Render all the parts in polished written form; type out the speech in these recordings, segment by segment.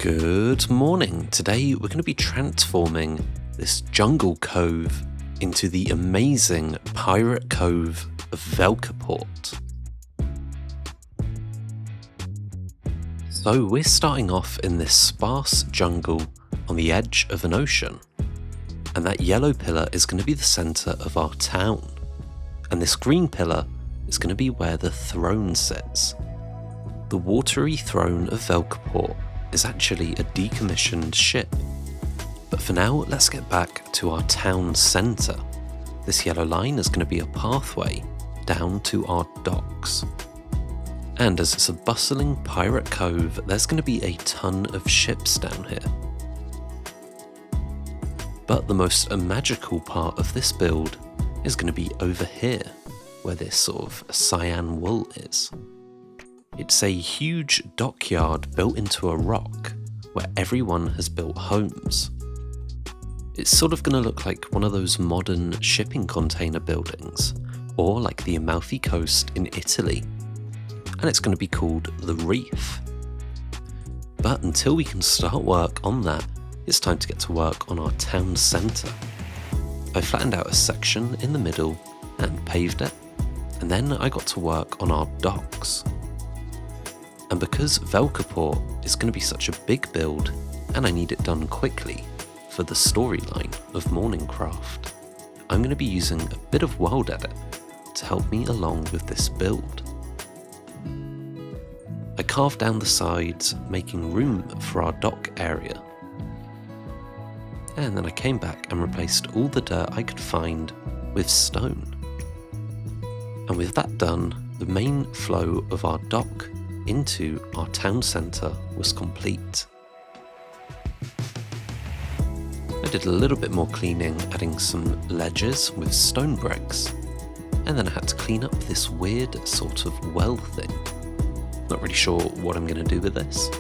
Good morning. Today we're going to be transforming this jungle cove into the amazing Pirate Cove of Velkiport. So we're starting off in this sparse jungle on the edge of an ocean, and that yellow pillar is going to be the centre of our town, and this green pillar is going to be where the throne sits. The watery throne of Velkiport is actually a decommissioned ship. But for now, let's get back to our town centre. This yellow line is going to be a pathway down to our docks. And as it's a bustling pirate cove, there's going to be a ton of ships down here. But the most magical part of this build is going to be over here, where this sort of cyan wool is. It's a huge dockyard built into a rock where everyone has built homes. It's sort of going to look like one of those modern shipping container buildings, or like the Amalfi Coast in Italy, and it's going to be called the Reef. But until we can start work on that, it's time to get to work on our town centre. I flattened out a section in the middle and paved it, and then I got to work on our docks. And because Velkiport is going to be such a big build, and I need it done quickly for the storyline of Morningcraft, I'm going to be using a bit of world edit to help me along with this build. I carved down the sides, making room for our dock area. And then I came back and replaced all the dirt I could find with stone. And with that done, the main flow of our dock into our town centre was complete. I did a little bit more cleaning, adding some ledges with stone bricks, and then I had to clean up this weird sort of well thing. Not really sure what I'm going to do with this,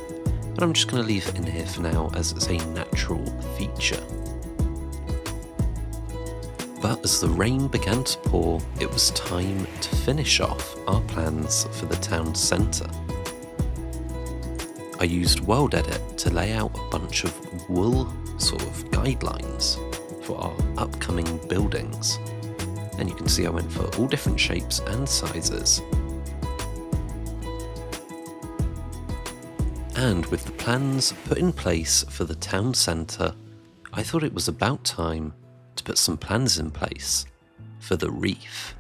but I'm just going to leave it in here for now as it's a natural feature. But as the rain began to pour, it was time to finish off our plans for the town centre. I used World Edit to lay out a bunch of wool sort of guidelines for our upcoming buildings, and you can see I went for all different shapes and sizes. And with the plans put in place for the town centre, I thought it was about time to put some plans in place for the reef.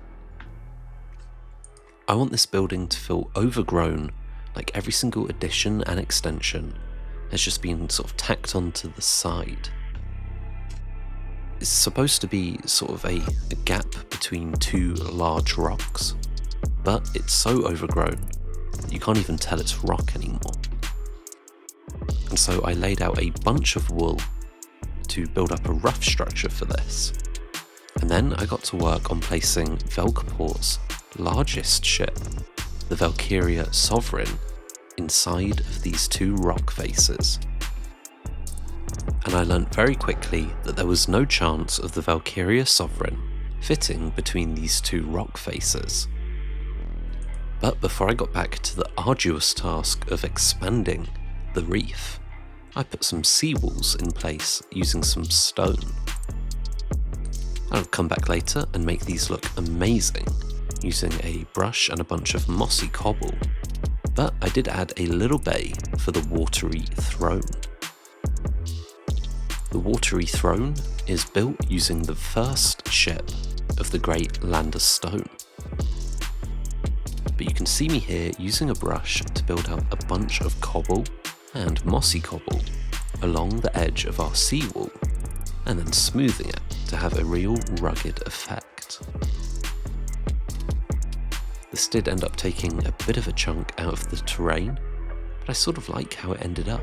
I want this building to feel overgrown, like every single addition and extension has just been sort of tacked onto the side. It's supposed to be sort of a gap between two large rocks, but it's so overgrown that you can't even tell it's rock anymore. And so I laid out a bunch of wool to build up a rough structure for this. And then I got to work on placing Velkiport's largest ship, the Valkyria Sovereign, inside of these two rock faces. And I learnt very quickly that there was no chance of the Valkyria Sovereign fitting between these two rock faces. But before I got back to the arduous task of expanding the reef, I put some seawalls in place using some stone. I'll come back later and make these look amazing using a brush and a bunch of mossy cobble, but I did add a little bay for the watery throne. The watery throne is built using the first ship of the Great Lander Stone. But you can see me here using a brush to build out a bunch of cobble and mossy cobble along the edge of our seawall, and then smoothing it to have a real rugged effect. This did end up taking a bit of a chunk out of the terrain, but I sort of like how it ended up.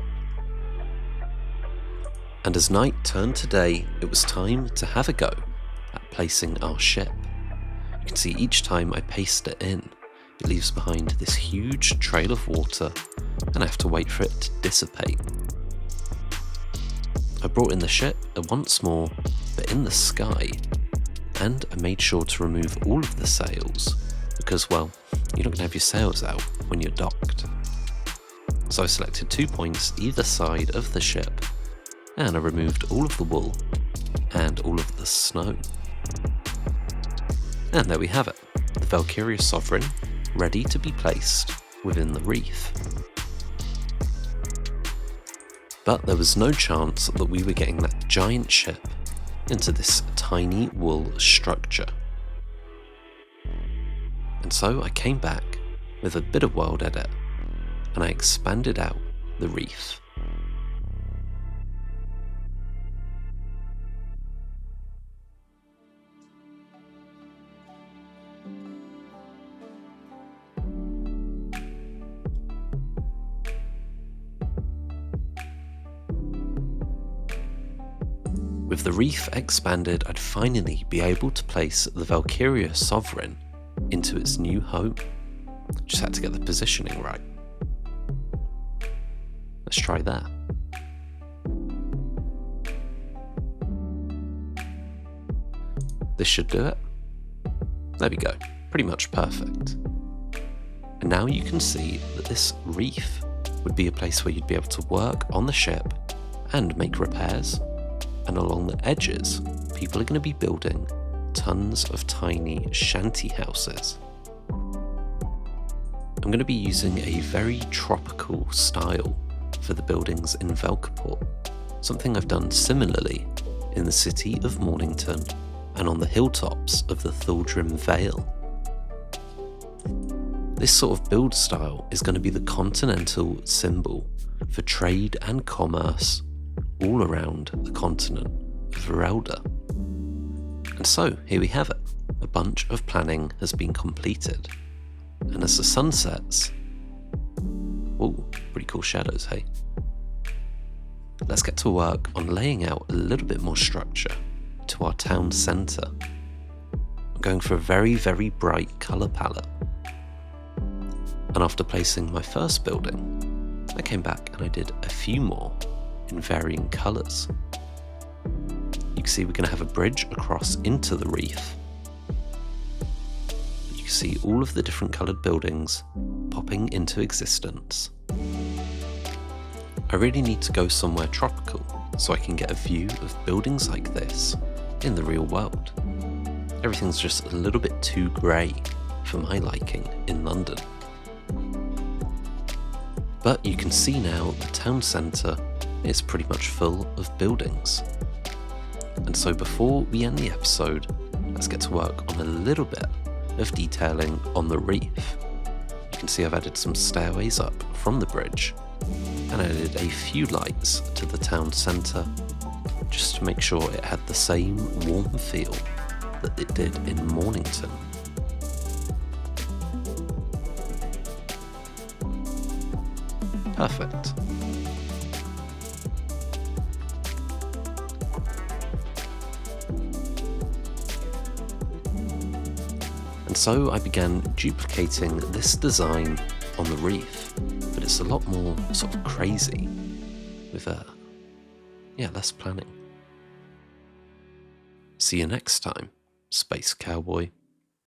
And as night turned to day, it was time to have a go at placing our ship. You can see each time I paste it in, it leaves behind this huge trail of water, and I have to wait for it to dissipate. I brought in the ship once more, but in the sky, and I made sure to remove all of the sails, because, well, you're not going to have your sails out when you're docked. So I selected 2 points either side of the ship, and I removed all of the wool and all of the snow. And there we have it, the Valkyria Sovereign, ready to be placed within the reef. But there was no chance that we were getting that giant ship into this tiny wool structure. And so I came back with a bit of world edit, and I expanded out the reef. With the reef expanded, I'd finally be able to place the Valkyria Sovereign into its new home. Just had to get the positioning right. Let's try that. This should do it. There we go, pretty much perfect. And now you can see that this reef would be a place where you'd be able to work on the ship and make repairs. And along the edges, people are going to be building tons of tiny shanty houses. I'm going to be using a very tropical style for the buildings in Velkiport, something I've done similarly in the city of Mornington and on the hilltops of the Thaldrim Vale. This sort of build style is going to be the continental symbol for trade and commerce all around the continent of Verelda. And so here we have it, a bunch of planning has been completed, and as the sun sets, ooh, pretty cool shadows, hey? Let's get to work on laying out a little bit more structure to our town centre. I'm going for a very, very bright colour palette. And after placing my first building, I came back and I did a few more in varying colours. You can see we're going to have a bridge across into the reef. You can see all of the different coloured buildings popping into existence. I really need to go somewhere tropical so I can get a view of buildings like this in the real world. Everything's just a little bit too grey for my liking in London. But you can see now the town centre is pretty much full of buildings. And so before we end the episode, let's get to work on a little bit of detailing on the reef. You can see I've added some stairways up from the bridge and added a few lights to the town centre just to make sure it had the same warm feel that it did in Mornington. Perfect. And so I began duplicating this design on the reef, but it's a lot more sort of crazy with less planning. See you next time, Space Cowboy.